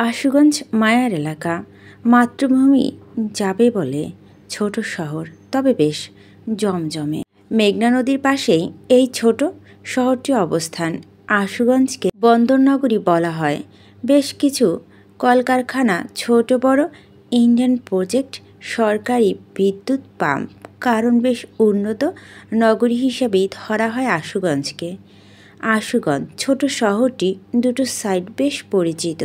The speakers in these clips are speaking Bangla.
আশুগঞ্জ মায়ার এলাকা। মাতৃভূমি যাবে বলে ছোট শহর, তবে বেশ জমজমে। মেঘনা নদীর পাশেই এই ছোট শহরটি অবস্থান। আশুগঞ্জকে বন্দরনগরী বলা হয়। বেশ কিছু কলকারখানা, ছোট বড় ইন্ডিয়ান প্রজেক্ট, সরকারি বিদ্যুৎ পাম্প, কারণ বেশ উন্নত নগরী হিসেবেই ধরা হয় আশুগঞ্জকে। আশুগঞ্জ ছোট শহরটি দুটো সাইড বেশ পরিচিত।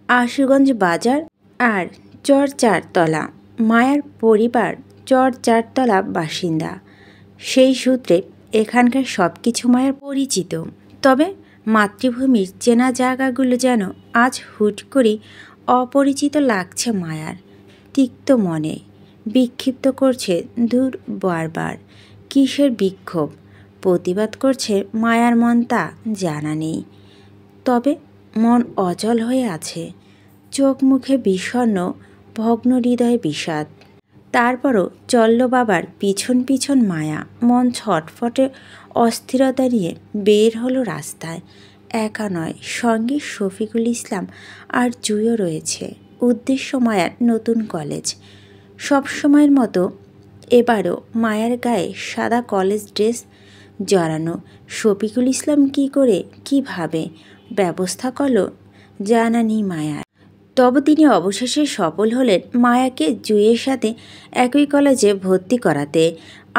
আশুগঞ্জ বাজার আর চর চারতলা। মায়ার পরিবার চর চারতলা বাসিন্দা। সেই সূত্রে এখানকার সব কিছু মায়ার পরিচিত। তবে মাতৃভূমির চেনা জায়গাগুলো যেন আজ হুট করে অপরিচিত লাগছে মায়ার। তিক্ত মনে বিক্ষিপ্ত করছে দূর বারবার। কিসের বিক্ষোভ, প্রতিবাদ করছে মায়ার মন তা জানা নেই। তবে মন অচল হয়ে আছে, চোখ মুখে বিষণ্ণ, ভগ্ন হৃদয়ে বিষাদ। তারপরও চলল বাবার পিছন পিছন মায়া। মন ছটফটে অস্থিরতা নিয়ে বের হলো রাস্তায়। একা নয়, সঙ্গে শফিকুল ইসলাম আর জুইও রয়েছে। উদ্দেশ্য মায়ার নতুন কলেজ। সব সময়ের মতো এবারও মায়ার গায়ে সাদা কলেজ ড্রেস জড়ানো। শফিকুল ইসলাম কী করে কীভাবে ব্যবস্থা করলো জানা নেই মায়ার। তবে তিনি অবশেষে সফল হলেন মায়াকে জুইয়ের সাথে একই কলেজে ভর্তি করাতে।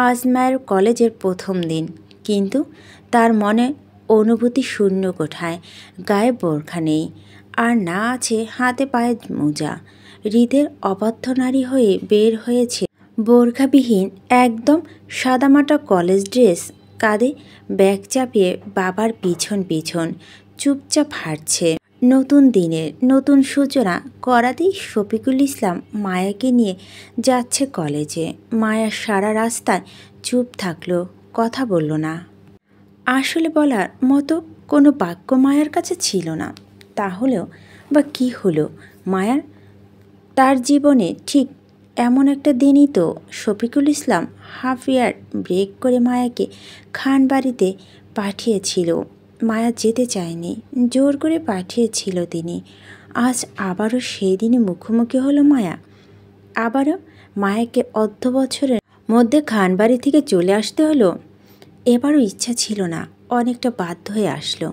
আজ মায়ের কলেজের প্রথম দিন, কিন্তু তার মনে অনুভূতি শূন্য কোঠায়। গায়ে বোরখা নেই, আর না আছে হাতে পায়ে মোজা। হৃদের অবাধ্য নারী হয়ে বের হয়েছে বোরখাবিহীন একদম সাদামাটা কলেজ ড্রেস। কাঁধে ব্যাগ চাপিয়ে বাবার পিছন পিছন চুপচাপ হাঁটছে। নতুন দিনের নতুন সূচনা করাতেই শফিকুল ইসলাম মায়াকে নিয়ে যাচ্ছে কলেজে। মায়া সারা রাস্তায় চুপ থাকলো, কথা বলল না। আসলে বলার মতো কোনো বাক্য মায়ার কাছে ছিল না। তাহলেও বা কী হলো মায়ার? তার জীবনে ঠিক এমন একটা দিনই তো শফিকুল ইসলাম হাফ ইয়ার ব্রেক করে মায়াকে খান বাড়িতে পাঠিয়েছিল। মায়া যেতে চায়নি, জোর করে পাঠিয়েছিল তিনি। আজ আবারও সেই দিনে মুখোমুখি হলো মায়া। আবারও মায়াকে অর্ধ বছরের মধ্যে খানবাড়ি থেকে চলে আসতে হলো। এবারও ইচ্ছা ছিল না, অনেকটা বাধ্য হয়ে আসলো।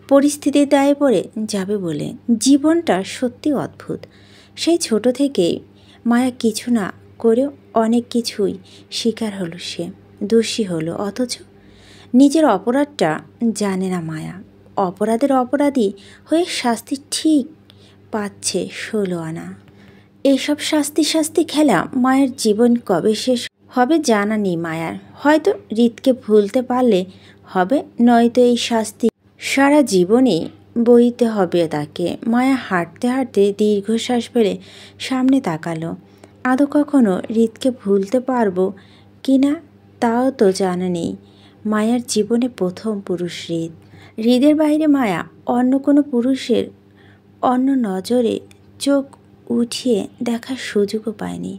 পরিস্থিতির দায়ে পড়ে যাবে বলে। জীবনটা সত্যি অদ্ভুত। সেই ছোট থেকেই মায়া কিছু না করেও অনেক কিছুই শিকার হলো সে, দোষী হলো। অথচ নিজের অপরাধটা জানে না মায়া। অপরাধের অপরাধী হয়ে শাস্তি ঠিক পাচ্ছে 16 আনা। এইসব শাস্তি খেলা মায়ের জীবন কবে শেষ হবে জানা নেই মায়ার। হয়তো হৃদকে ভুলতে পারলে হবে, নয়তো এই শাস্তি সারা জীবনেই বইতে হবে তাকে। মায়া হাঁটতে হাঁটতে দীর্ঘশ্বাস ফেলে সামনে তাকালো। আদৌ কখনো হৃদকে ভুলতে পারবো কি না তাও তো জানা নেই। মায়ার জীবনে প্রথম পুরুষ হৃদ। হৃদের বাইরে মায়া অন্য কোনো পুরুষের অন্য নজরে চোখ উঠিয়ে দেখার সুযোগও পায়নি।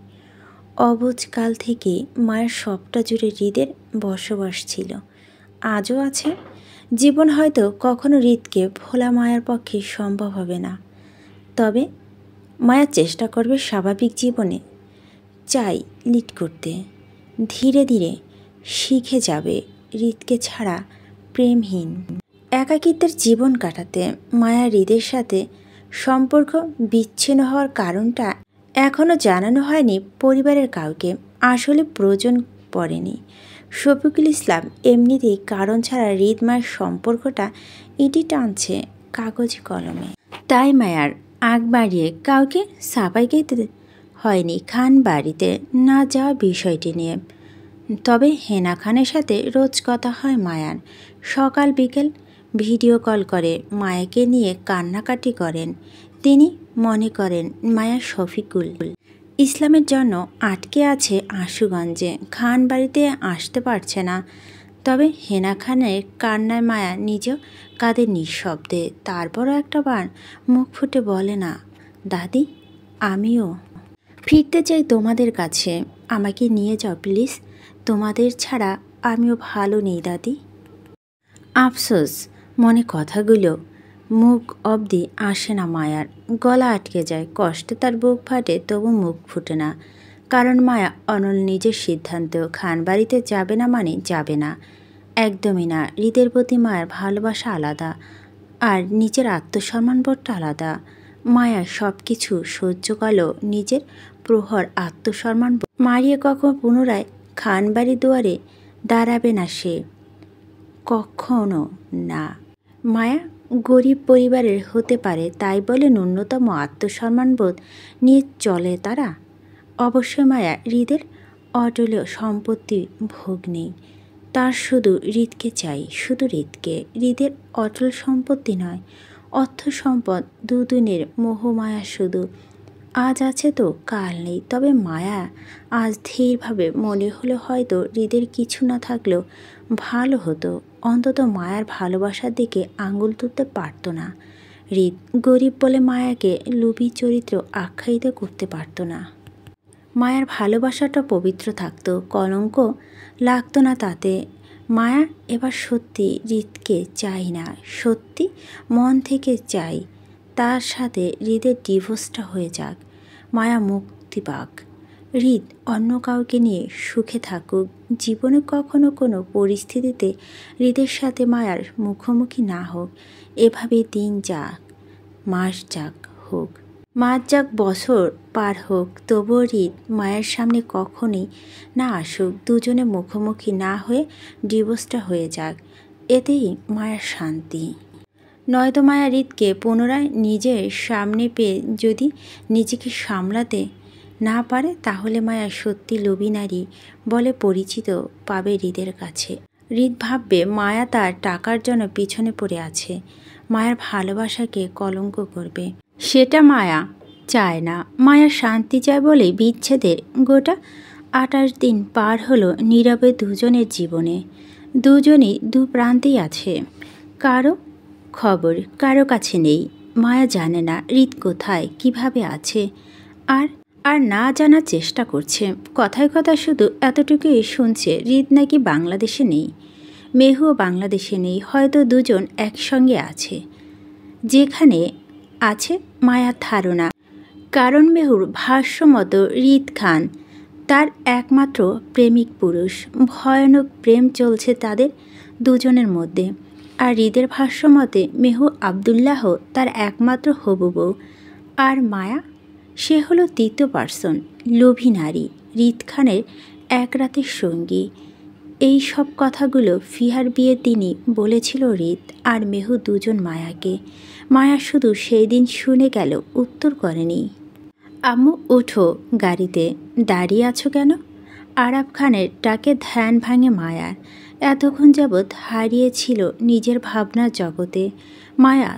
অবুঝকাল থেকে মায়ের সবটা জুড়ে হৃদের বসবাস ছিল, আজও আছে। জীবন হয়তো কখনো হৃদকে ভোলা মায়ার পক্ষে সম্ভব হবে না। তবে মায়া চেষ্টা করবে স্বাভাবিক জীবনে চাই লিড করতে। ধীরে ধীরে শিখে যাবে হৃদকে ছাড়া প্রেমহীন একাকিত্বের জীবন কাটাতে। মায়া হৃদের সাথে সম্পর্ক বিচ্ছিন্ন হওয়ার কারণটা এখনও জানানো হয়নি পরিবারের কাউকে। আসলে প্রয়োজন পড়েনি। শফিকুল ইসলাম এমনিতেই কারণ ছাড়া হৃদ মায়ের সম্পর্কটা ইটি টানছে কাগজ কলমে। তাই মায়ার আগ বাড়িয়ে কাউকে সাফাই গাইতে হয়নি খান বাড়িতে না যাওয়া বিষয়টি নিয়ে। তবে হেনা খানের সাথে রোজ কথা হয় মায়ার। সকাল বিকেল ভিডিও কল করে মায়াকে নিয়ে কান্নাকাটি করেন তিনি। মনে করেন মায়া শফিকুল ইসলামের জন্য আটকে আছে আশুগঞ্জে, খান বাড়িতে আসতে পারছে না। তবে হেনা খানের কান্নায় মায়া নিজেও কাঁদে নিঃশব্দে। তারপরও একটা বার মুখ ফুটে বলে না, দাদি আমিও ফিরতে চাই তোমাদের কাছে, আমাকে নিয়ে যাও প্লিজ, তোমাদের ছাড়া আমিও ভালো নেই দাদি। আফসোস, মনে কথাগুলো মুখ অবধি আসে না মায়ার, গলা আটকে যায়, কষ্টে তার বুক ফাটে, তবু মুখ ফুটে না। কারণ মায়া অনল নিজের সিদ্ধান্ত, খানবাড়িতে যাবে না মানে যাবে না, একদমই না। হৃদের প্রতি মায়ের ভালোবাসা আলাদা, আর নিজের আত্মসম্মানবোধটা আলাদা। মায়া সব কিছু সহ্য করলেও নিজের প্রহর আত্মসম্মান মারিয়ে কখন পুনরায় খানবাড়ির দুয়ারে দাঁড়াবে না সে, কখনো না। মায়া গরিব পরিবারের হতে পারে, তাই বলে ন্যূনতম আত্মসম্মানবোধ নিয়ে চলে তারা? অবশ্যই মায়া হৃদের অটলীয় সম্পত্তি ভোগ নেই, তার শুধু হৃদকে চাই, শুধু হৃদকে। হৃদের অটল সম্পত্তি নয়, অর্থ সম্পদ দুদিনের মোহমায়া শুধু। আজ আছে তো কাল নেই, তবে মায়া আজ ধীরভাবে মনে হলো হয়তো হৃদের কিছু না থাকলেও ভালো হতো। অন্তত মায়ার ভালোবাসার দিকে আঙুল তুলতে পারত না হৃদ। গরিব বলে মায়াকে লোভী চরিত্র আখ্যায়িত করতে পারত না। মায়ার ভালোবাসাটা পবিত্র থাকতো, কলঙ্ক লাগতো না তাতে। মায়া এবার সত্যি হৃদকে চাই না, সত্যি মন থেকে চাই তার সাথে হৃদের ডিভোর্সটা হয়ে যাক, মায়া মুক্তি পাক, হৃদ অন্য কাউকে নিয়ে সুখে থাকুক। জীবনে কখনো কোনো পরিস্থিতিতে হৃদের সাথে মায়ার মুখোমুখি না হোক। এভাবে দিন যাক, মাস যাক হোক, মাস যাক, বছর পার হোক, তবুও হৃদ মায়ের সামনে কখনোই না আসুক। দুজনে মুখোমুখি না হয়ে ডিভোর্সটা হয়ে যাক, এতেই মায়ের শান্তি। নয়তো মায়া হৃদকে পুনরায় নিজের সামনে পেয়ে যদি নিজেকে সামলাতে না পারে, তাহলে মায়া সত্যি লোভী নারী বলে পরিচিত পাবে হৃদের কাছে। হৃদ ভাববে মায়া তার টাকার জন্য পিছনে পড়ে আছে, মায়ার ভালোবাসাকে কলঙ্ক করবে। সেটা মায়া চায় না। মায়া শান্তি চায় বলেই বিচ্ছেদের গোটা 28 দিন পার হলো নীরবে দুজনের জীবনে। দুজনই দু প্রান্তেই আছে, কারো খবর কারো কাছে নেই। মায়া জানে না হৃদ কোথায়, কিভাবে আছে, আর আর না জানার চেষ্টা করছে। কথায় কথায় শুধু এতটুকুই শুনছে, হৃদ নাকি বাংলাদেশে নেই, মেহুও বাংলাদেশে নেই, হয়তো দুজন একসঙ্গে আছে। যেখানে আছে মায়ার ধারণা, কারণ মেহুর ভাষ্য মতো হৃদ খান তার একমাত্র প্রেমিক পুরুষ। ভয়ানক প্রেম চলছে তাদের দুজনের মধ্যে। আর হৃদের ভাষ্য মতে মেহু আবদুল্লাহ তার একমাত্র হবু বউ, আর মায়া সে হলো তৃতীয় পার্সন, লোভী নারী, হৃদ খানের এক রাতের সঙ্গী। এই সব কথাগুলো ফিহার বিয়ের দিনই বলেছিল হৃদ আর মেহু দুজন মায়াকে। মায়া শুধু সেই দিন শুনে গেল, উত্তর করেনি। আম্মু ওঠো, গাড়িতে দাঁড়িয়ে আছো কেন? আরাফ খানের ডাকে ধ্যান ভাঙে মায়ার। এতক্ষণ যাবৎ হারিয়েছিল নিজের ভাবনার জগতে। মায়া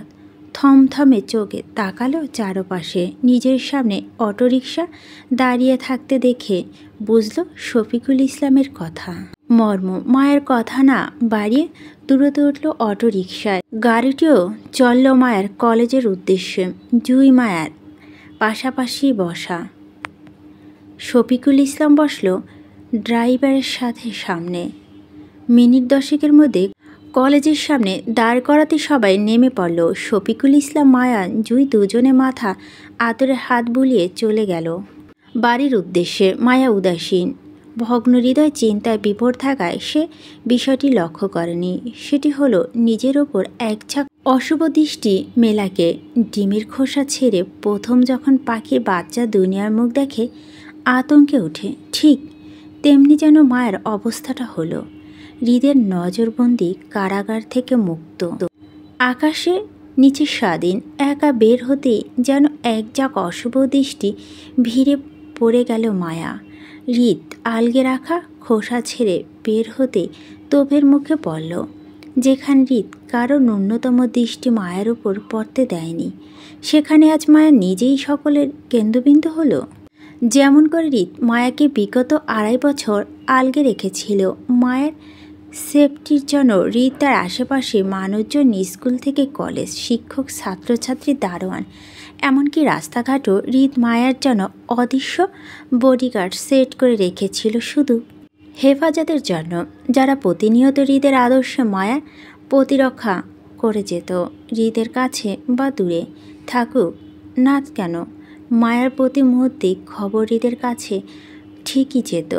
থমথমে চোখে তাকালো চারপাশে। নিজের সামনে অটোরিকশা দাঁড়িয়ে থাকতে দেখে বুঝলো শফিকুল ইসলামের কথা। মর্ম মায়ের কথা না বাড়িয়ে দূরতে উঠল অটোরিকশায়। গাড়িটিও চলল মায়ের কলেজের উদ্দেশ্যে। জুই মায়ার পাশাপাশি বসা। শফিকুল ইসলাম বসল ড্রাইভারের সাথে সামনে। মিনিট 10 মধ্যে কলেজের সামনে দাঁড় করাতে সবাই নেমে পড়ল। শফিকুল ইসলাম, মায়া, জুই দুজনে মাথা আদরে হাত বুলিয়ে চলে গেল বাড়ির উদ্দেশ্যে। মায়া উদাসীন, ভগ্ন হৃদয়, চিন্তায় বিভোর থাকায় সে বিষয়টি লক্ষ্য করেনি। সেটি হলো নিজের ওপর এক ঝাঁক অশুভ দৃষ্টি মেলাকে। ডিমের খোসা ছেড়ে প্রথম যখন পাখির বাচ্চা দুনিয়ার মুখ দেখে আতঙ্কে ওঠে, ঠিক তেমনি যেন মায়ের অবস্থাটা হলো। হৃদের নজরবন্দি কারাগার থেকে মুক্ত, আকাশে নিচে স্বাধীন। একা বের হতেই যেন এক ঝাঁক অশুভ দৃষ্টি ভিড়ে পড়ে গেল মায়া। হৃদ আলগে রাখা খোসা ছেড়ে বের হতে তোপের মুখে পড়ল, যেখানে হৃদ কারো ন্যূনতম দৃষ্টি মায়ের উপর পড়তে দেয়নি, সেখানে আজ মায়া নিজেই সকলের কেন্দ্রবিন্দু হলো। যেমন করে হৃদ মায়াকে বিগত 2.5 বছর আলগে রেখেছিল, মায়ের সেফটির জন্য হৃদ তার আশেপাশে মানুষজন, স্কুল থেকে কলেজ, শিক্ষক, ছাত্রছাত্রী, দারোয়ান, এমনকি রাস্তাঘাটও হৃদ মায়ার জন্য অদৃশ্য বডিগার্ড সেট করে রেখেছিল, শুধু হেফাজতের জন্য, যারা প্রতিনিয়ত হৃদের আদর্শে মায়ার প্রতিরক্ষা করে যেত, হৃদের কাছে বা দূরে থাকুক না কেন মায়ার প্রতি মুহূর্তে খবর হৃদের কাছে ঠিকই যেত।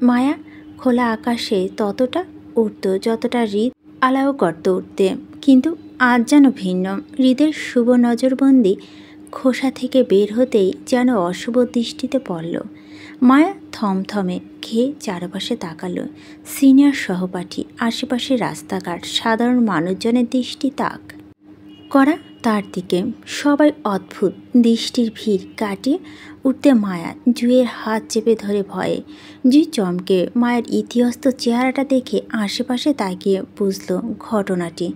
মায়া খোলা আকাশে ততটা উঠত যতটা হৃদ আলাও করত উঠতে, কিন্তু আজ যেন ভিন্ন। হৃদের শুভ নজরবন্দি খোসা থেকে বের হতেই যেন অশুভ দৃষ্টিতে পড়ল। মায়া থমথমে খেয়ে চারপাশে তাকালো। সিনিয়র সহপাঠী, আশেপাশে রাস্তাঘাট, সাধারণ মানুষজনের দৃষ্টি তাক করা তার দিকে। সবাই অদ্ভুত দৃষ্টির ভিড় কাটিয়ে উঠতে মায়া জুঁইয়ের হাত চেপে ধরে ভয়ে। জুঁই চমকে মায়ের ইতিহস্ত চেহারাটা দেখে আশেপাশে তাকিয়ে বুঝল ঘটনাটি।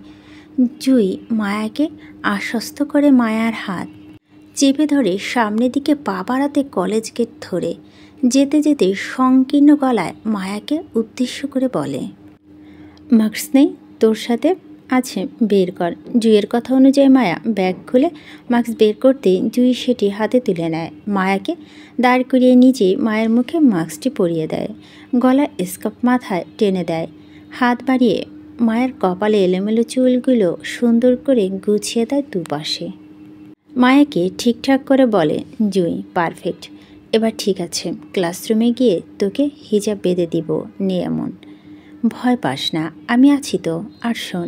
জুঁই মায়াকে আশ্বস্ত করে মায়ার হাত চেপে ধরে সামনের দিকে পা বাড়াতে কলেজ গেট ধরে যেতে যেতে সংকীর্ণ গলায় মায়াকে উদ্দেশ্য করে বলে, মাস্ক নেই তোর সাথে? আছে, বের কর। জুঁইয়ের কথা অনুযায়ী মায়া ব্যাগ খুলে মাস্ক বের করতে জুঁই সেটি হাতে তুলে নেয়। মায়াকে দাঁড় করিয়ে নিজেই মায়ের মুখে মাস্কটি পরিয়ে দেয়, গলায় স্কার্ফ মাথায় টেনে দেয়, হাত বাড়িয়ে মায়ের কপালে এলোমেলো চুলগুলো সুন্দর করে গুছিয়ে দেয় দুপাশে। মায়াকে ঠিকঠাক করে বলে, জুঁই পারফেক্ট, এবার ঠিক আছে, ক্লাসরুমে গিয়ে তোকে হিজাব বেঁধে দিব, নে এমন। ভয় পাস না, আমি আছি তো। আর শোন,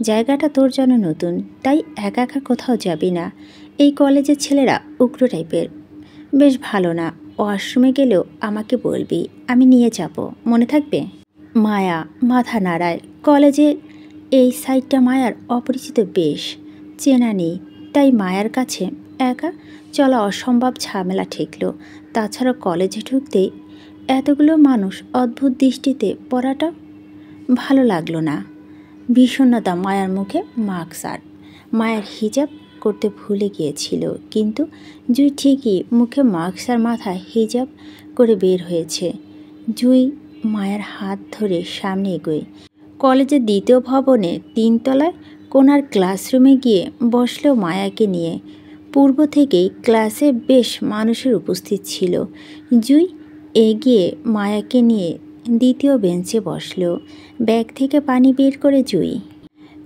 জায়গাটা তোর জন্য নতুন, তাই একা একা কোথাও যাবি না। এই কলেজের ছেলেরা উগ্র টাইপের, বেশ ভালো না। ওয়াশরুমে গেলেও আমাকে বলবি, আমি নিয়ে যাব, মনে থাকবে? মায়া মাথা নাড়ায়। কলেজের এই সাইডটা মায়ার অপরিচিত, বেশ চেনা নেই, তাই মায়ার কাছে একা চলা অসম্ভব ঝামেলা ঠেকল। তাছাড়া কলেজে ঢুকতেই এতগুলো মানুষ অদ্ভুত দৃষ্টিতে পড়াটা ভালো লাগলো না। বিষণ্ণতা মায়ার মুখে মাস্ক, আর মায়ের হিজাব করতে ভুলে গিয়েছিল, কিন্তু জুঁই ঠিকই মুখে মাস্ক আর মাথায় হিজাব করে বের হয়েছে। জুঁই মায়ের হাত ধরে সামনে এগোয় কলেজের দ্বিতীয় ভবনে 3 তলায় কোনার ক্লাসরুমে গিয়ে বসলো মায়াকে নিয়ে। পূর্ব থেকেই ক্লাসে বেশ মানুষের উপস্থিত ছিল। জুঁই এগিয়ে মায়াকে নিয়ে দ্বিতীয় বেঞ্চে বসলো। ব্যাগ থেকে পানি বের করে জুঁই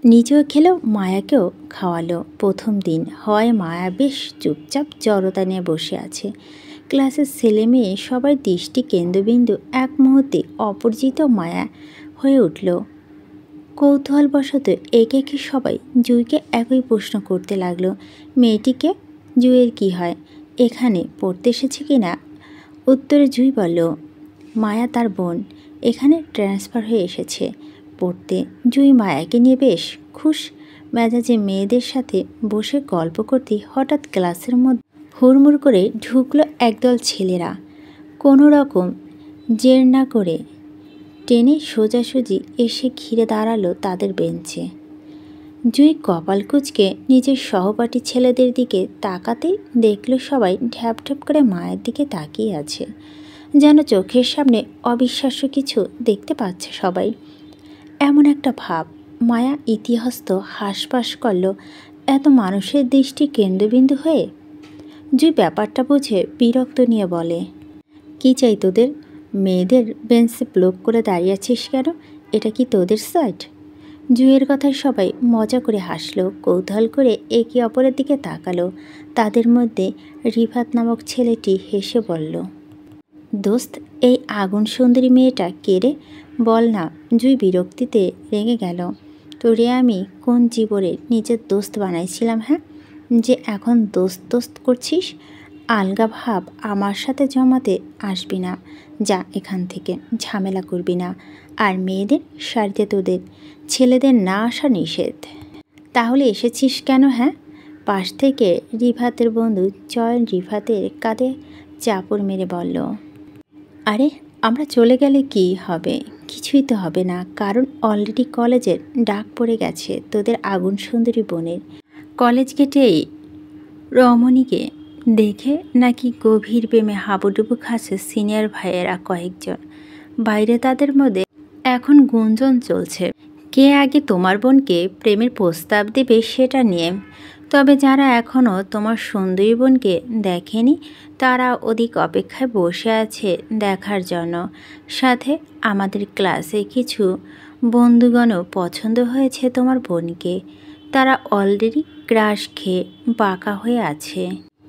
নিজেও খেলো, মায়াকেও খাওয়ালো। প্রথম দিন হয় মায়া বেশ চুপচাপ জড়তা নিয়ে বসে আছে। ক্লাসের ছেলে মেয়ে সবার দৃষ্টি কেন্দ্রবিন্দু এক মুহূর্তে অপরিচিত মায়া হয়ে উঠল। কৌতূহলবশত একে একে সবাই জুঁইকে একই প্রশ্ন করতে লাগলো, মেয়েটিকে? জুঁইয়ের কি হয়? এখানে পড়তে এসেছে কি না? উত্তরে জুঁই বলল, মায়া তার বোন, এখানে ট্রান্সফার হয়ে এসেছে পড়তে। জুঁই মায়াকে নিয়ে বেশ খুশ মেজাজে মেয়েদের সাথে বসে গল্প করতে হঠাৎ ক্লাসের মধ্যে হুড়মুড় করে ঢুকলো একদল ছেলেরা। কোনো রকম জের না করে টেনে সোজাসুজি এসে ঘিরে দাঁড়ালো তাদের বেঞ্চে। জুঁই কপাল কুঁচকে নিজের সহপাঠী ছেলেদের দিকে তাকাতেই দেখল সবাই ঢ্যাপ ঢ্যাপ করে মায়ের দিকে তাকিয়ে আছে, যেন চোখের সামনে অবিশ্বাস্য কিছু দেখতে পাচ্ছে সবাই। এমন একটা ভাব, মায়া ইতিহস্ত হাসপাস করল এত মানুষের দৃষ্টি কেন্দ্রবিন্দু হয়ে। জুঁই ব্যাপারটা বুঝে বিরক্ত নিয়ে বলে, কি চাই তোদের? মেয়েদের বেঞ্চে ব্লক করে দাঁড়িয়ে আছিস কেন? এটা কি তোদের সাইড? জুঁইয়ের কথায় সবাই মজা করে হাসলো, কৌতূহল করে একে অপরের দিকে তাকালো। তাদের মধ্যে রিফাত নামক ছেলেটি হেসে বলল, দোস্ত, এই আগুন সুন্দরী মেয়েটা কে রে? বল না। জুঁই বিরক্তিতে রেগে গেল, তোরে আমি কোন জীবনে নিজের দোস্ত বানাইছিলাম, হ্যাঁ, যে এখন দোস্ত দোস্ত করছিস? আলগা ভাব আমার সাথে জমাতে আসবি না, যা এখান থেকে, ঝামেলা করবি না। আর মেয়েদের সারিতে তোদের ছেলেদের না আসা নিষেধ। তাহলে এসেছিস কেন? হ্যাঁ? পাশ থেকে রিফাতের বন্ধু চয়ন রিফাতের কাঁধে চাপড় মেরে বলল, আরে আমরা চলে গেলে কি হবে? কিছুই তো হবে না, কারণ অলরেডি কলেজের ডাক পড়ে গেছে তোদের আগুন সুন্দরী বোনের। কলেজ গেটেই রমণীকে দেখে নাকি গভীর প্রেমে হাবুডুবু খাচ্ছে সিনিয়র ভাইয়েরা কয়েকজন। বাইরে তাদের মধ্যে এখন গুঞ্জন চলছে, কে আগে তোমার বোনকে প্রেমের প্রস্তাব দেবে সেটা নিয়ে। তবে যারা এখনও তোমার সুন্দরী বোনকে দেখেনি তারা অধিক অপেক্ষায় বসে আছে দেখার জন্য। সাথে আমাদের ক্লাসে কিছু বন্ধুগণও পছন্দ হয়েছে তোমার বোনকে। তারা অলরেডি ক্রাশ খেয়ে বাঁকা হয়ে আছে।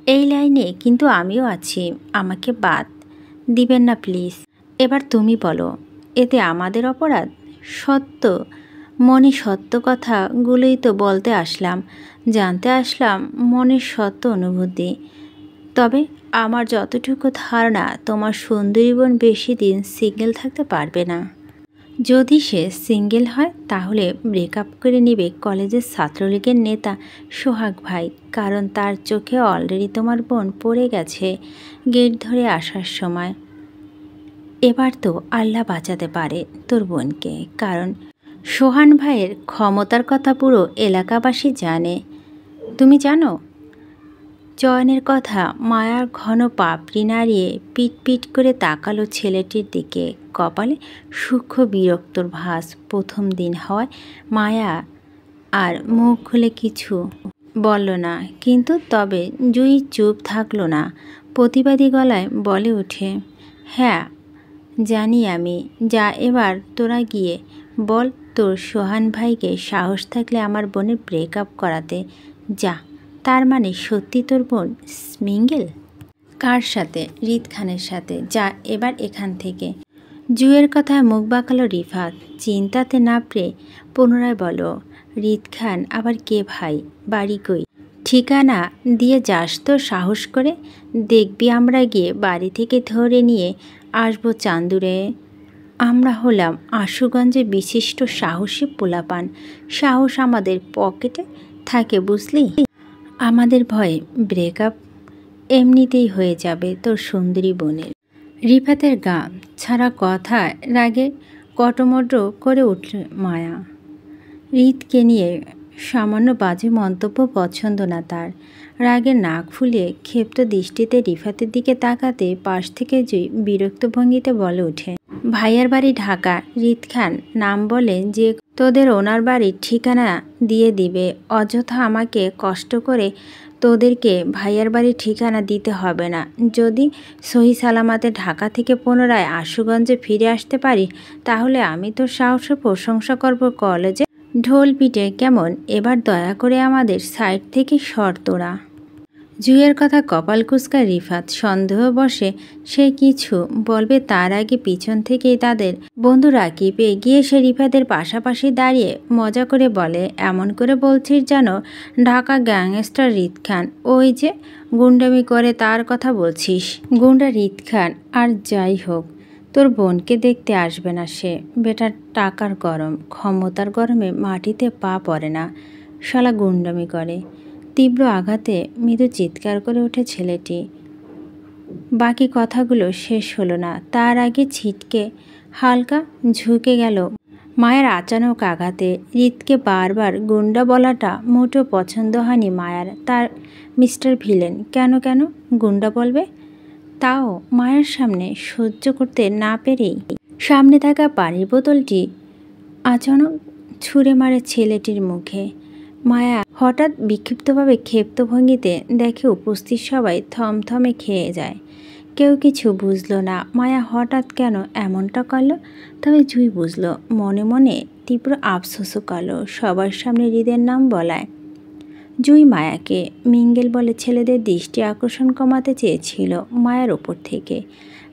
এই লাইনে কিন্তু আমিও আছি, আমাকে বাদ দিবেন না প্লিজ। এবার তুমি বলো, এতে আমাদের অপরাধ? সত্য মনে সত্য কথাগুলোই তো বলতে আসলাম, জানতে আসলাম মনের সত্য অনুভূতি। তবে আমার যতটুকু ধারণা, তোমার সুন্দরী বোন বেশি দিন সিঙ্গেল থাকতে পারবে না। যদি সে সিঙ্গেল হয় তাহলে ব্রেকআপ করে নেবে কলেজের ছাত্রলীগের নেতা সোহাগ ভাই, কারণ তার চোখে অলরেডি তোমার বোন পড়ে গেছে গেট ধরে আসার সময়। এবার তো আল্লাহ বাঁচাতে পারে তোর বোনকে, কারণ সোহান ভাইয়ের ক্ষমতার কথা পুরো এলাকাবাসী জানে। তুমি জানো? চয়নের কথা মায়ার ঘন পাপড়ি নাড়িয়ে পিট পিট করে তাকালো ছেলেটির দিকে, কপালে সূক্ষ্ম বিরক্তর ভাস। প্রথম দিন হওয়ায় মায়া আর মুখ খুলে কিছু বলল না, কিন্তু তবে জুই চুপ থাকলো না, প্রতিবাদী গলায় বলে ওঠে, হ্যাঁ জানি আমি। যা এবার তোরা গিয়ে বল তোর সোহান ভাইকে সাহস থাকলে আমার বোনের ব্রেকআপ করাতে। যা। তার মানে সত্যি তোর বোন সিঙ্গেল? কার সাথে? রিত খানের সাথে। যা এবার এখান থেকে। জুয়ের কথায় মুখ বাঁকালো রিফাত, চিন্তাতে না পেরে পুনরায় বলো, রিত খান আবার কে ভাই? বাড়ি কই? ঠিকানা দিয়ে যাস তো সাহস করে। দেখবি আমরা গিয়ে বাড়ি থেকে ধরে নিয়ে আসবো চান্দুরে। আমরা হলাম আশুগঞ্জে বিশিষ্ট সাহসী পোলাপান, সাহস আমাদের পকেটে থাকে বুঝলি। আমাদের ভয়ে ব্রেকআপ এমনিতেই হয়ে যাবে তোর সুন্দরী বোনের। রিফাতের গা ছাড়া কথায় রাগে কটমট করে উঠল মায়া। রিতকে নিয়ে সামান্য বাজে মন্তব্য পছন্দ না তার। রাগে নাক ফুলিয়ে ক্ষিপ্ত দৃষ্টিতে রিফাতের দিকে তাকাতে পাশ থেকে জুই বিরক্ত ভঙ্গিতে বলে ওঠে, ভাইয়ার বাড়ি ঢাকা। রিত খান নাম বলে যে তোদের ওনার বাড়ির ঠিকানা দিয়ে দিবে। অযথা আমাকে কষ্ট করে তোদেরকে ভাইয়ার বাড়ির ঠিকানা দিতে হবে না। যদি সহি সালামাতে ঢাকা থেকে পুনরায় আশুগঞ্জে ফিরে আসতে পারি তাহলে আমি তোর সাহসের প্রশংসা করব কলেজে ঢোল পিটে। কেমন? এবার দয়া করে আমাদের সাইড থেকে সর তোরা। জুয়ের কথা কপাল কুঁচকায় রিফাত। সন্দেহ বসে সে কিছু বলবে তার আগে পিছন থেকেই তাদের বন্ধু রাকিব এগিয়ে সে রিফাতের পাশাপাশি দাঁড়িয়ে মজা করে বলে, এমন করে বলছিস যেন ঢাকা গ্যাংস্টার রিত খান ওই যে গুন্ডামি করে তার কথা বলছিস। গুন্ডা রিত খান আর যাই হোক, তোর বোনকে দেখতে আসবে না সে। বেটার টাকার গরম, ক্ষমতার গরমে মাটিতে পা পড়ে না, শালা গুন্ডামি করে। তীব্র আঘাতে মৃদু চিৎকার করে ওঠে ছেলেটি। বাকি কথাগুলো শেষ হলো না, তার আগে ছিটকে হালকা ঝুঁকে গেল মায়ের আচানক আঘাতে। রিতকে বারবার গুন্ডা বলাটা মোটেও পছন্দ হয়নি মায়ার। তার মিস্টার ভিলেন কেন গুন্ডা বলবে? তাও মায়ের সামনে সহ্য করতে না পেরেই সামনে থাকা পানির বোতলটি আচানক ছুঁড়ে মারে ছেলেটির মুখে। মায়া হঠাৎ বিক্ষিপ্তভাবে ক্ষিপ্ত ভঙ্গিতে দেখে উপস্থিত সবাই থমথমে খেয়ে যায়। কেউ কিছু বুঝলো না মায়া হঠাৎ কেন এমনটা করলো। তবে জুই বুঝলো, মনে মনে তীব্র আফসোসও করলো সবার সামনে হৃদের নাম বলায়। জুই মায়াকে মিঙ্গেল বলে ছেলেদের দৃষ্টি আকর্ষণ কমাতে চেয়েছিল মায়ার ওপর থেকে।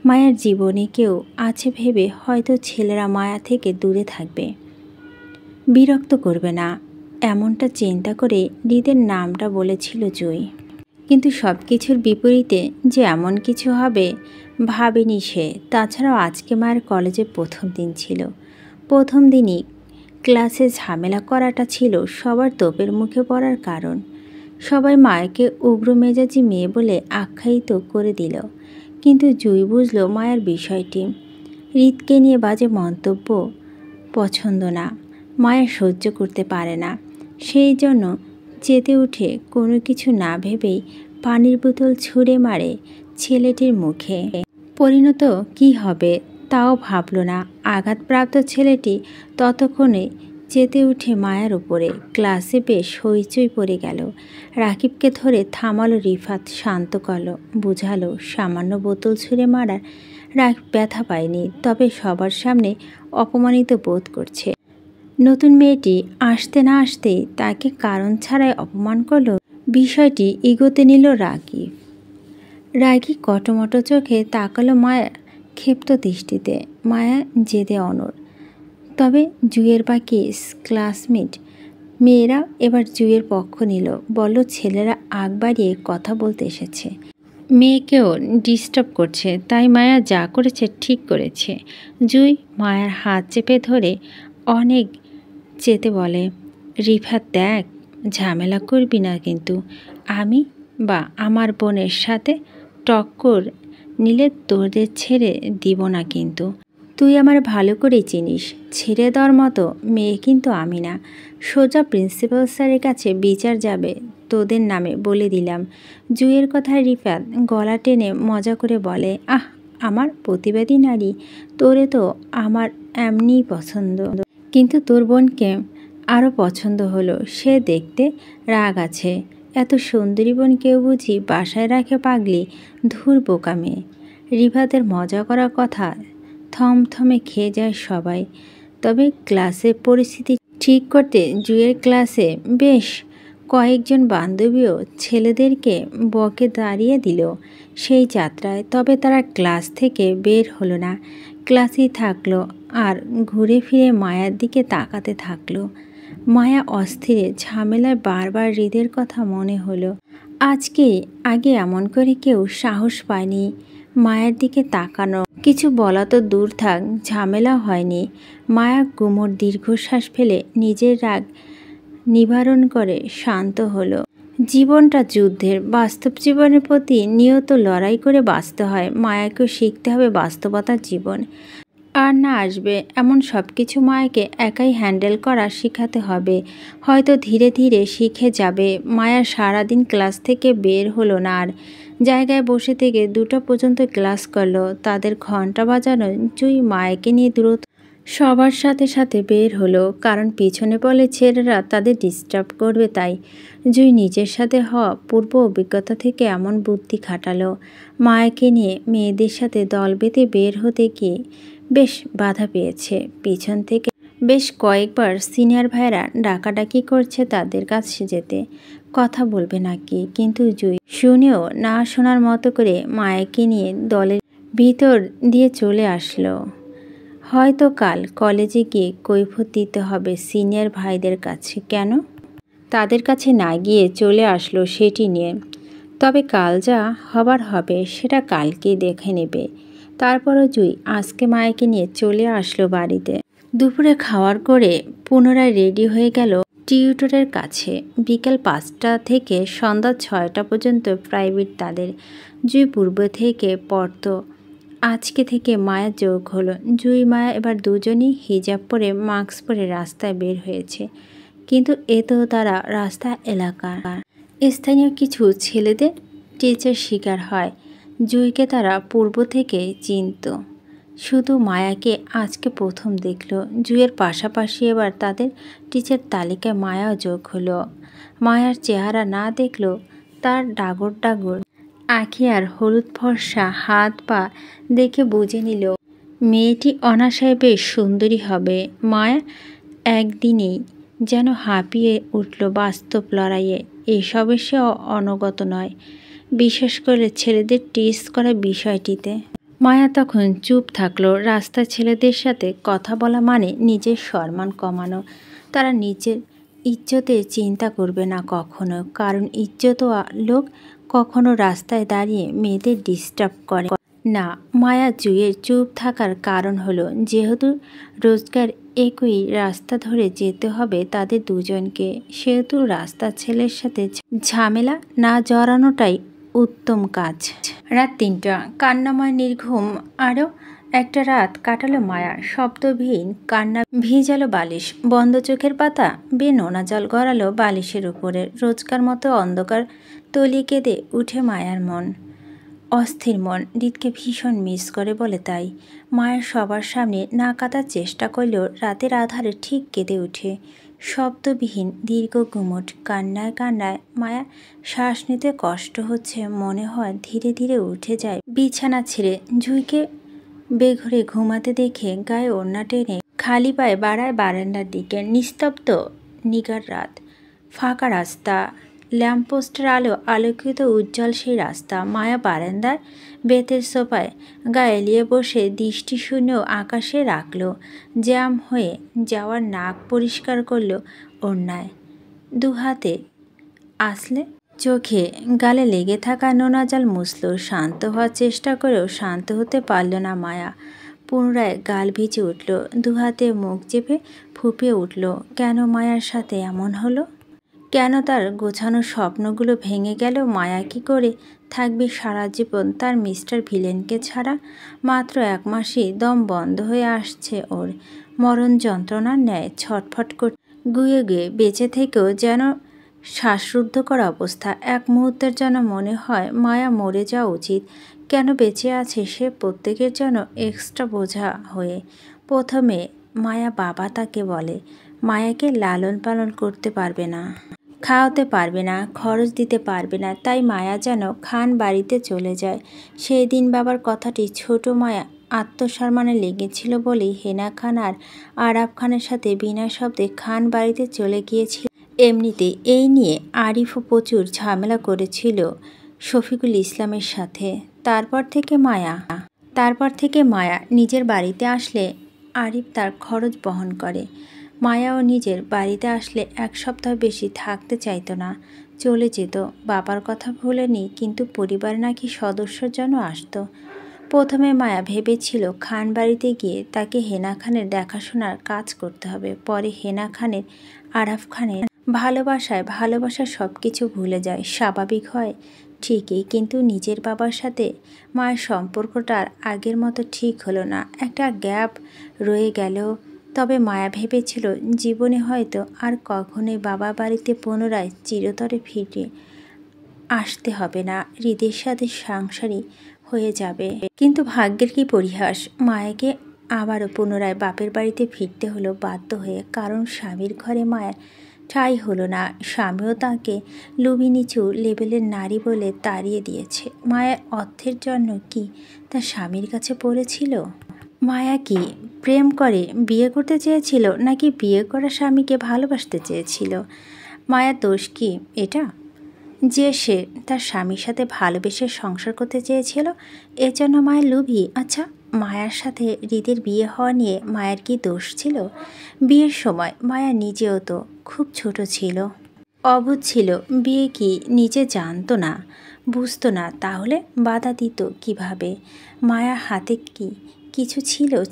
মায়ার জীবনে কেউ আছে ভেবে হয়তো ছেলেরা মায়া থেকে দূরে থাকবে, বিরক্ত করবে না, এমনটা চিন্তা করে হৃদের নামটা বলেছিল জুই। কিন্তু সব কিছুর বিপরীতে যে এমন কিছু হবে ভাবেনি সে। তাছাড়াও আজকে মায়ের কলেজে প্রথম দিন ছিল। প্রথম দিনই ক্লাসে ঝামেলা করাটা ছিল সবার তোপের মুখে পড়ার কারণ। সবাই মায়াকে উগ্র মেজাজি মেয়ে বলে আখ্যায়িত করে দিল। কিন্তু জুই বুঝলো মায়ের বিষয়টি। রিতকে নিয়ে বাজে মন্তব্য পছন্দ না, মায়া সহ্য করতে পারে না। সেই জন্য চেতে উঠে কোনো কিছু না ভেবেই পানির বোতল ছুঁড়ে মারে ছেলেটির মুখে। পরিণত কি হবে তাও ভাবল না আঘাতপ্রাপ্ত ছেলেটি। ততক্ষণে চেতে উঠে মায়ার উপরে। ক্লাসে বেশ হইচই পড়ে গেল। রাকিবকে ধরে থামালো রিফাত, শান্ত করলো, বুঝালো সামান্য বোতল ছুঁড়ে মারার রাকিব ব্যথা পায়নি, তবে সবার সামনে অপমানিত বোধ করছে। নতুন মেয়েটি আসতে না আসতেই তাকে কারণ ছাড়াই অপমান করল। বিষয়টি এগোতে নিল রাকিব। রাগী কটমটো চোখে তাকালো মায়া ক্ষিপ্ত দৃষ্টিতে। মায়া জেদে অনড়। তবে জুয়ের বাকি ক্লাসমেট মেয়েরা এবার জুয়ের পক্ষ নিল। বলল ছেলেরা আগ বাড়িয়ে কথা বলতে এসেছে, মেয়েকেও ডিস্টার্ব করছে, তাই মায়া যা করেছে ঠিক করেছে। জুই মায়ার হাত চেপে ধরে অনেক চেতে বলে, রিফাত দেখ, ঝামেলা করবি না কিন্তু। আমি বা আমার বোনের সাথে টক্কর নিলে তোদের ছেড়ে দিব না কিন্তু। তুই আমার ভালো করে চিনিস, ছেড়ে দেওয়ার মতো মেয়ে কিন্তু আমি না। সোজা প্রিন্সিপাল স্যারের কাছে বিচার যাবে তোদের নামে, বলে দিলাম। জুয়ের কথায় রিফাত গলা টেনে মজা করে বলে, আহ, আমার প্রতিবাদী নারী, তোরে তো আমার এমনিই পছন্দ, কিন্তু তোর বোনকে আরও পছন্দ হলো। সে দেখতে রাগ আছে। এত সুন্দরী বোন কেউ বুঝি বাসায় রাখে পাগলি? ধুর বোকা মেয়ে। রিফাতের মজা করার কথা থমথমে খেয়ে যায় সবাই। তবে ক্লাসের পরিস্থিতি ঠিক করতে জুয়ের ক্লাসে বেশ কয়েকজন বান্ধবীও ছেলেদেরকে বকে দাঁড়িয়ে দিল সেই যাত্রায়। তবে তারা ক্লাস থেকে বের হলো না, ক্লাসেই থাকলো আর ঘুরে ফিরে মায়ার দিকে তাকাতে থাকলো। মায়া অস্থিরে, ঝামেলায় বারবার হৃদের কথা মনে হলো। আজকে আগে এমন করে কেউ সাহস পায়নি মায়ার দিকে তাকানো। কিছু বলা তো দূর থাক, ঝামেলা হয়নি। মায়া গুমোট দীর্ঘশ্বাস ফেলে নিজের রাগ নিবারণ করে শান্ত হলো। জীবনটা যুদ্ধের, বাস্তব জীবনের প্রতি নিয়ত লড়াই করে বাঁচতে হয়। মায়াকেও শিখতে হবে বাস্তবতার জীবন। আর না আসবে এমন সব কিছু মায়াকে একাই হ্যান্ডেল করা শেখাতে হবে। হয়তো ধীরে ধীরে শিখে যাবে। মায়া সারাদিন ক্লাস থেকে বের হলো না, আর জায়গায় বসে থেকে 2টা পর্যন্ত ক্লাস করলো। তাদের ঘন্টা বাজানো। জুই মায়াকে নিয়ে দ্রুত সবার সাথে সাথে বের হলো, কারণ পিছনে বলে ছেলেরা তাদের ডিস্টার্ব করবে। তাই জুই নিজের সাথে হওয়া পূর্ব অভিজ্ঞতা থেকে এমন বুদ্ধি খাটালো। মায়াকে নিয়ে মেয়েদের সাথে দল বেঁধে বের হতে গিয়ে বেশ বাধা পেয়েছে। পিছন থেকে বেশ কয়েকবার সিনিয়র ভাইরা ডাকাডাকি করছে তাদের কাছে যেতে, কথা বলবে নাকি। কিন্তু জুই শুনেও না শোনার মতো করে মায়াকে নিয়ে দলের ভিতর দিয়ে চলে আসলো। হয়তো কাল কলেজে গিয়ে কৈফিয়ত দিতে হবে সিনিয়র ভাইদের কাছে। কেন তাদের কাছে না গিয়ে চলে আসলো সেটি নিয়ে। তবে কাল যা হবার হবে সেটা কালকেই দেখে নেবে। তারপরও জুই আজকে মায়াকে নিয়ে চলে আসলো বাড়িতে। দুপুরে খাওয়ার করে পুনরায় রেডি হয়ে গেল টিউটরের কাছে। বিকেল 5টা থেকে সন্ধ্যা 6টা পর্যন্ত প্রাইভেট তাদের। জুই পূর্ব থেকে পড়তো, আজকে থেকে মায়া যোগ হলো। জুই মায়া এবার দুজনই হিজাব পরে মাস্ক পরে রাস্তায় বের হয়েছে। কিন্তু এ তো তারা রাস্তা এলাকার স্থানীয় কিছু ছেলেদের টিচার শিকার হয়। জুইকে তারা পূর্ব থেকে চিনত, শুধু মায়াকে আজকে প্রথম দেখল। জুইয়ের পাশাপাশি এবার তাদের টিচার তালিকায় মায়াও যোগ হলো। মায়ার চেহারা না দেখলেও তার ডাগর ডাগর আঁখি আর হলুদ ফর্সা হাত পা দেখে বুঝে নিল মেয়েটি অনাশায় বেশ সুন্দরী হবে। মায়া একদিনেই যেন হাঁপিয়ে উঠল বাস্তব লড়াইয়ে। এসবে সে অনগত নয়, বিশেষ করে ছেলেদের টিস করা বিষয়টিতে। মায়া তখন চুপ থাকলো। রাস্তার ছেলেদের সাথে কথা বলা মানে নিজের সম্মান কমানো। তারা নিজের ইজ্জতের চিন্তা করবে না কখনো, কারণ ইজ্জত লোক কখনো রাস্তায় দাঁড়িয়ে মেয়েদের ডিস্টার্ব করে না। মায়া জুইয়ের চুপ থাকার কারণ হলো, যেহেতু রোজগার একই রাস্তা ধরে যেতে হবে তাদের দুজনকে, সেহেতু রাস্তার ছেলের সাথে ঝামেলা না জড়ানোটাই উত্তম কাজ। রাত 3টা, কান্নাময় নির্ঘুম আরও একটা রাত কাটালো মায়া। শব্দবিহীন কান্না ভিজালো বালিশ। বন্ধ চোখের পাতা বেয়ে নোনা জল গড়ালো বালিশের উপরে। রোজকার মতো অন্ধকার তলিয়ে কেঁদে উঠে মায়ার মন। অস্থির মন হৃদকে ভীষণ মিস করে বলে তাই মায়ের সবার সামনে না কাঁদার চেষ্টা করলেও রাতের আধারে ঠিক কেঁদে উঠে। শব্দবিহীন দীর্ঘ গুমট কান্নায় কান্নায় মায়া শ্বাস নিতে কষ্ট হচ্ছে। মনে হয় ধীরে ধীরে উঠে যায় বিছানা ছেড়ে। জুইকে বেঘরে ঘুমাতে দেখে গায়ে ওড়না টেনে খালি পায়ে বাড়ায় বারান্দার দিকে। নিস্তব্ধ নিগার রাত, ফাঁকা রাস্তা, ল্যাম্পপোস্টের আলো আলোকিত উজ্জ্বল সেই রাস্তা। মায়া বারান্দার বেতের সোফায় গা এলিয়ে বসে দৃষ্টি শূন্য আকাশে রাখল। জ্যাম হয়ে যাওয়ার নাক পরিষ্কার করল ওড়নায়। দুহাতে আসলে চোখে গালে লেগে থাকা নোনা জল মুছল। শান্ত হওয়ার চেষ্টা করেও শান্ত হতে পারল না মায়া। পুনরায় গাল ভিজে উঠল, দুহাতে মুখ চেপে ফুঁপিয়ে উঠল। কেন মায়ার সাথে এমন হলো? কেন তার গোছানো স্বপ্নগুলো ভেঙে গেল? মায়া কী করে থাকবে সারা জীবন তার মিস্টার ভিলেনকে ছাড়া? মাত্র 1 মাসেই দম বন্ধ হয়ে আসছে ওর। মরণ যন্ত্রণার ন্যায় ছটফট করে গুয়ে গুয়ে বেঁচে থেকেও যেন শ্বাসরুদ্ধ করা অবস্থা। এক মুহূর্তের যেন মনে হয় মায়া মরে যাওয়া উচিত। কেন বেঁচে আছে সে প্রত্যেকের যেন এক্সট্রা বোঝা হয়ে। প্রথমে মায়া বাবা তাকে বলে মায়াকে লালন পালন করতে পারবে না, খাওয়াতে পারবে না, খরচ দিতে পারবে না। তাই মায়া যেন খান বাড়িতে চলে যায়। সেই দিন বাবার কথাটি ছোট মায়া আত্মসম্মানে লেগেছিল বলেই হেনা খান আর আরাফ খানের সাথে বিনা শব্দে খান বাড়িতে চলে গিয়েছিল। এমনিতে এই নিয়ে আরিফও প্রচুর ঝামেলা করেছিল শফিকুল ইসলামের সাথে। তারপর থেকে মায়া নিজের বাড়িতে আসলে আরিফ তার খরচ বহন করে। মায়াও নিজের বাড়িতে আসলে 1 সপ্তাহ বেশি থাকতে চাইতো না, চলে যেত। বাবার কথা ভুলেনি, কিন্তু পরিবার নাকি সদস্যর জন্য আসতো। প্রথমে মায়া ভেবেছিল খান বাড়িতে গিয়ে তাকে হেনা খানের দেখাশোনার কাজ করতে হবে। পরে হেনা খানের আরাফ খানের ভালোবাসা সব কিছু ভুলে যায়। স্বাভাবিক হয় ঠিকই, কিন্তু নিজের বাবার সাথে মায়ের সম্পর্কটা আর আগের মতো ঠিক হলো না। একটা গ্যাপ রয়ে গেল। তবে মায়া ভেবেছিল জীবনে হয়তো আর কখনোই বাবা বাড়িতে পুনরায় চিরতরে ফিরে আসতে হবে না। হৃদের সাথে সংসারী হয়ে যাবে। কিন্তু ভাগ্যের কি পরিহাস, মায়াকে আবারও পুনরায় বাপের বাড়িতে ফিরতে হলো বাধ্য হয়ে। কারণ স্বামীর ঘরে মায়ের ঠাঁই হলো না। স্বামীও তাকে লুবি নিচু লেভেলের নারী বলে তাড়িয়ে দিয়েছে। মায়ের অর্থের জন্য কি তার স্বামীর কাছে পড়েছিল? মায়া কি প্রেম করে বিয়ে করতে চেয়েছিল, নাকি বিয়ে করা স্বামীকে ভালোবাসতে চেয়েছিল? মায়ার দোষ কি এটা যে সে তার স্বামীর সাথে ভালোবেসে সংসার করতে চেয়েছিল? এজন্য মায়ের লোভী? আচ্ছা, মায়ার সাথে হৃদের বিয়ে হওয়া নিয়ে মায়ের কি দোষ ছিল? বিয়ের সময় মায়া নিজেও তো খুব ছোট ছিল, অবুঝ ছিল। বিয়ে কি নিজে জানতো না, বুঝতো না, তাহলে বাধা দিত কিভাবে? মায়ার হাতে কি কিছু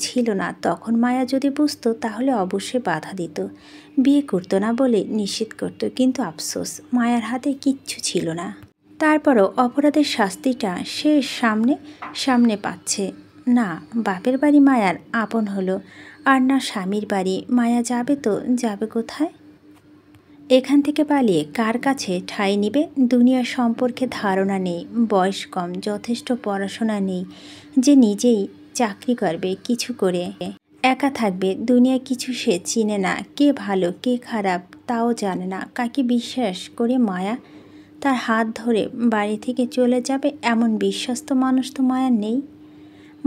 ছিল না? তখন মায়া যদি বুঝতো তাহলে অবশ্যই বাধা দিত, বিয়ে করতো না বলে নিষেধ করত। কিন্তু আফসোস, মায়ার হাতে কিচ্ছু ছিল না। তারপরও অপরাধের শাস্তিটা সে সামনে পাচ্ছে না। বাপের বাড়ি মায়ার আপন হলো, আর না স্বামীর বাড়ি। মায়া যাবে তো যাবে কোথায়? এখান থেকে পালিয়ে কার কাছে ঠাঁই নিবে? দুনিয়ার সম্পর্কে ধারণা নেই, বয়স কম, যথেষ্ট পড়াশোনা নেই যে নিজেই চাকরি করবে কিছু করে একা থাকবে। দুনিয়া কিছু সে চিনে না, কে ভালো কে খারাপ তাও জানে না। কাকে বিশ্বাস করে মায়া তার হাত ধরে বাড়ি থেকে চলে যাবে? এমন বিশ্বস্ত মানুষ তো মায়ার নেই।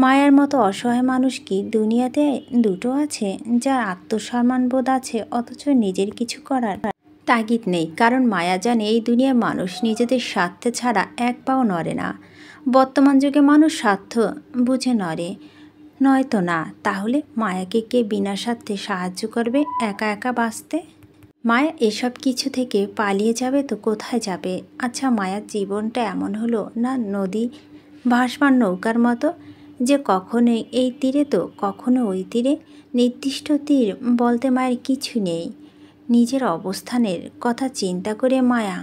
মায়ার মতো অসহায় মানুষ কি দুনিয়াতে দুটো আছে? যার আত্মসম্মান বোধ আছে অথচ নিজের কিছু করার তাগিদ নেই। কারণ মায়া জানে এই দুনিয়ার মানুষ নিজেদের স্বার্থে ছাড়া 1 পাও নড়ে না। বর্তমান যুগে মানুষ স্বার্থ বুঝে নড়ে, নয়তো না। তাহলে মায়াকে কে বিনা স্বার্থে সাহায্য করবে একা একা বাঁচতে? মায়া এসব কিছু থেকে পালিয়ে যাবে তো কোথায় যাবে? আচ্ছা, মায়ার জীবনটা এমন হলো না নদী ভাসমান নৌকার মতো, যে কখনো এই তীরে তো কখনো ওই তীরে। নির্দিষ্ট তীর বলতে মায়ের কিছু নেই। নিজের অবস্থানের কথা চিন্তা করে মায়া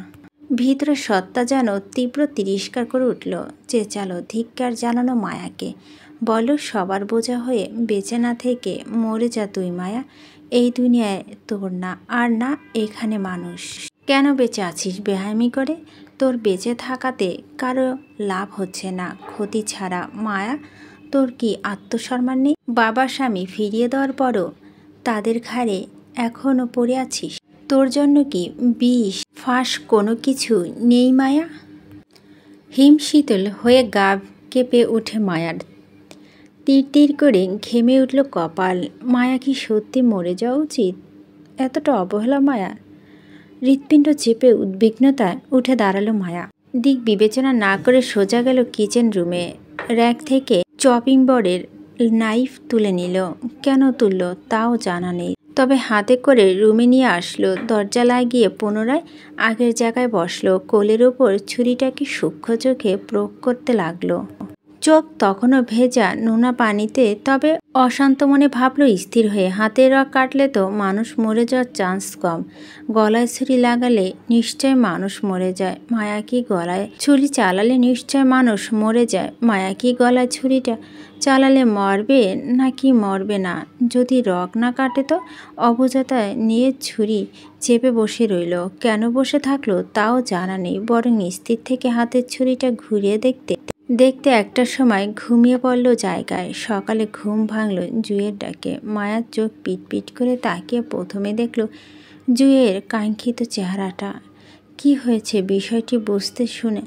ভিতরের সত্তা যেন তীব্র তিরস্কার করে উঠল। চেঁচালো, ধিক্কার জানানো মায়াকে। বলো, সবার বোঝা হয়ে বেঁচে না থেকে মরে যা তুই মায়া। এই দুনিয়ায় তোর না, আর না এখানে মানুষ। কেন বেঁচে আছিস বেহামি করে? তোর বেঁচে থাকাতে কারো লাভ হচ্ছে না, ক্ষতি ছাড়া। মায়া, তোর কি আত্মসম্মান নেই? বাবা স্বামী ফিরিয়ে দেওয়ার পরও তাদের ঘাড়ে এখনও পড়ে আছিস? তোর জন্য কি বিষ ফাঁস কোনো কিছু নেই মায়া? হিমশীতল হয়ে গা কেঁপে ওঠে মায়ার। তীর তীর করে ঘেমে উঠল কপাল। মায়া কি সত্যি মরে যাওয়া উচিত? এতটা অবহেলা মায়া? হৃৎপিণ্ড চেপে উদ্বিগ্নতায় উঠে দাঁড়ালো মায়া। দিক বিবেচনা না করে সোজা গেল কিচেন রুমে। র্যাক থেকে চপিং বোর্ডের নাইফ তুলে নিল। কেন তুলল তাও জানা নেই, তবে হাতে করে রুমে নিয়ে আসলো। দরজা লাগিয়ে পুনরায় আগের জায়গায় বসলো। কোলের ওপর ছুরিটাকে সূক্ষ্ম চোখে প্রয়োগ করতে লাগলো। চোখ তখনও ভেজা নোনা পানিতে, তবে অশান্ত মনে ভাবল স্থির হয়ে, হাতের রক কাটলে তো মানুষ মরে যাওয়ার চান্স কম। গলায় ছুরি লাগালে নিশ্চয় মানুষ মরে যায়। মায়া কি গলায় ছুরি চালালে নিশ্চয় মানুষ মরে যায়। মায়া কি গলায় ছুরিটা চালালে মরবে নাকি মরবে না? যদি রক না কাটে তো? অবুঝতায় নিয়ে ছুরি চেপে বসে রইল। কেন বসে থাকলো তাও জানা নেই, বরং স্থির থেকে হাতের ছুরিটা ঘুরিয়ে দেখতে দেখতে একটা সময় ঘুমিয়ে পড়ল জায়গায়। সকালে ঘুম ভাঙল জুঁইয়ের ডাকে। মায়ার চোখ পিটপিট করে তাকিয়ে প্রথমে দেখল জুঁইয়ের কাঙ্ক্ষিত চেহারাটা। কি হয়েছে বিষয়টি বুঝতে শুনে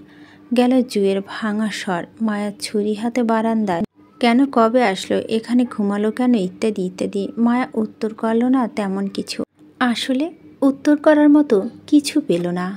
গেল জুঁইয়ের ভাঙা স্বর। মায়ার ছুরি হাতে বারান্দায়। কেন, কবে আসলো, এখানে ঘুমালো কেন, ইত্যাদি ইত্যাদি। মায়া উত্তর করল না তেমন কিছু। আসলে উত্তর করার মতো কিছু পেল না।